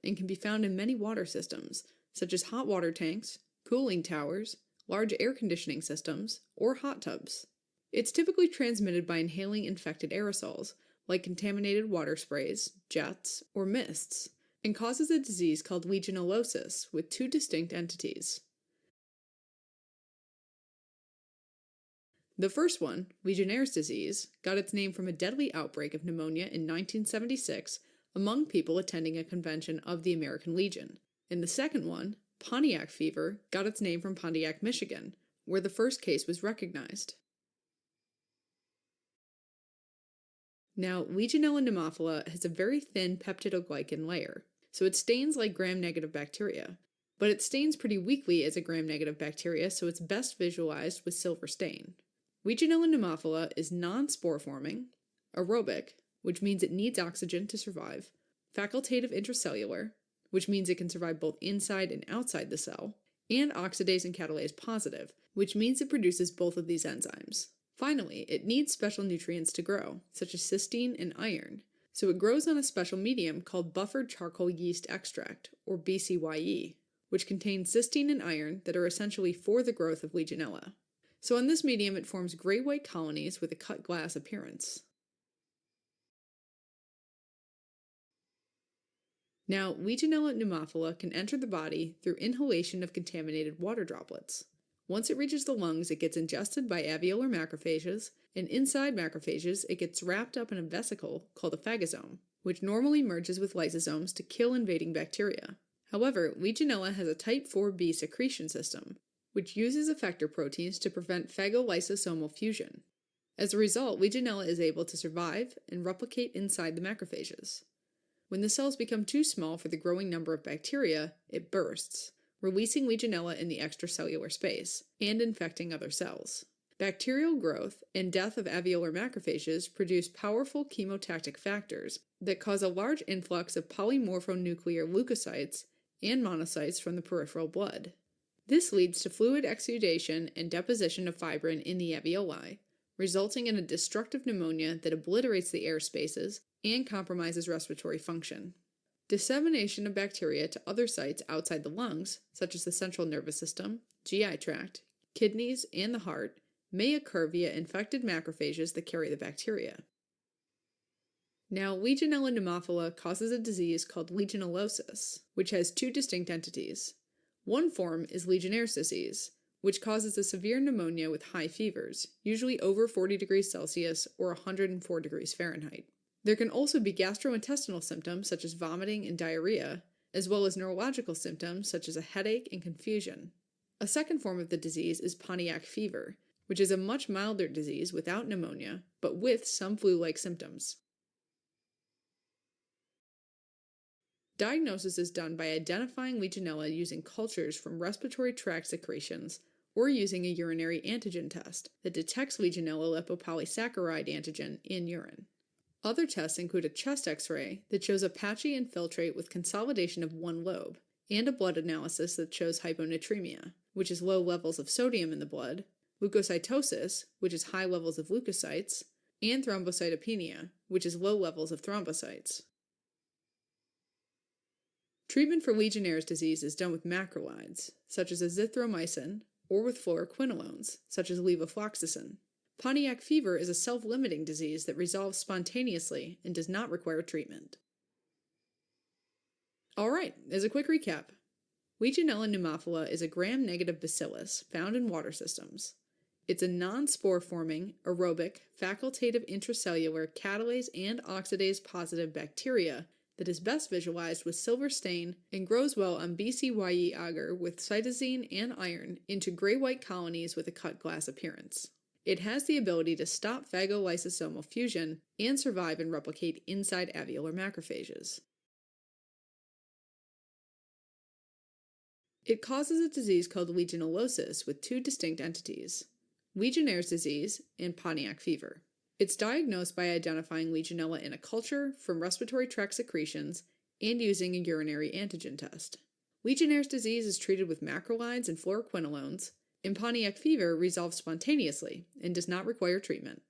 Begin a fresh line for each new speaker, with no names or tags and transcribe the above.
and can be found in many water systems, such as hot water tanks, cooling towers, large air conditioning systems, or hot tubs. It's typically transmitted by inhaling infected aerosols, like contaminated water sprays, jets, or mists, and causes a disease called legionellosis with two distinct entities. The first one, Legionnaires' disease, got its name from a deadly outbreak of pneumonia in 1976 among people attending a convention of the American Legion. And the second one, Pontiac fever, got its name from Pontiac, Michigan, where the first case was recognized. Now, Legionella pneumophila has a very thin peptidoglycan layer, so it stains like gram-negative bacteria, but it stains pretty weakly as a gram-negative bacteria, so it's best visualized with silver stain. Legionella pneumophila is non-spore-forming, aerobic, which means it needs oxygen to survive, facultative intracellular, which means it can survive both inside and outside the cell, and oxidase and catalase positive, which means it produces both of these enzymes. Finally, it needs special nutrients to grow, such as cysteine and iron, so it grows on a special medium called buffered charcoal yeast extract, or BCYE, which contains cysteine and iron that are essentially for the growth of Legionella. So on this medium it forms gray-white colonies with a cut glass appearance. Now, Legionella pneumophila can enter the body through inhalation of contaminated water droplets. Once it reaches the lungs, it gets ingested by alveolar macrophages, and inside macrophages it gets wrapped up in a vesicle called a phagosome, which normally merges with lysosomes to kill invading bacteria. However, Legionella has a type 4b secretion system, which uses effector proteins to prevent phagolysosomal fusion. As a result, Legionella is able to survive and replicate inside the macrophages. When the cells become too small for the growing number of bacteria, it bursts, releasing Legionella in the extracellular space, and infecting other cells. Bacterial growth and death of alveolar macrophages produce powerful chemotactic factors that cause a large influx of polymorphonuclear leukocytes and monocytes from the peripheral blood. This leads to fluid exudation and deposition of fibrin in the alveoli, resulting in a destructive pneumonia that obliterates the air spaces and compromises respiratory function. Dissemination of bacteria to other sites outside the lungs, such as the central nervous system, GI tract, kidneys, and the heart, may occur via infected macrophages that carry the bacteria. Now, Legionella pneumophila causes a disease called legionellosis, which has two distinct entities. One form is Legionnaires' disease, which causes a severe pneumonia with high fevers, usually over 40 degrees Celsius or 104 degrees Fahrenheit. There can also be gastrointestinal symptoms such as vomiting and diarrhea, as well as neurological symptoms such as a headache and confusion. A second form of the disease is Pontiac fever, which is a much milder disease without pneumonia, but with some flu-like symptoms. Diagnosis is done by identifying Legionella using cultures from respiratory tract secretions or using a urinary antigen test that detects Legionella lipopolysaccharide antigen in urine. Other tests include a chest X-ray that shows a patchy infiltrate with consolidation of one lobe, and a blood analysis that shows hyponatremia, which is low levels of sodium in the blood, leukocytosis, which is high levels of leukocytes, and thrombocytopenia, which is low levels of thrombocytes. Treatment for Legionnaires' disease is done with macrolides, such as azithromycin, or with fluoroquinolones, such as levofloxacin. Pontiac fever is a self-limiting disease that resolves spontaneously and does not require treatment. Alright, as a quick recap, Legionella pneumophila is a gram-negative bacillus found in water systems. It's a non-spore-forming, aerobic, facultative intracellular catalase and oxidase-positive bacteria that is best visualized with silver stain and grows well on BCYE agar with cytosine and iron into gray-white colonies with a cut glass appearance. It has the ability to stop phagolysosomal fusion and survive and replicate inside alveolar macrophages. It causes a disease called legionellosis with two distinct entities, Legionnaires' disease and Pontiac fever. It's diagnosed by identifying Legionella in a culture from respiratory tract secretions and using a urinary antigen test. Legionnaires' disease is treated with macrolides and fluoroquinolones, and Pontiac fever resolves spontaneously and does not require treatment.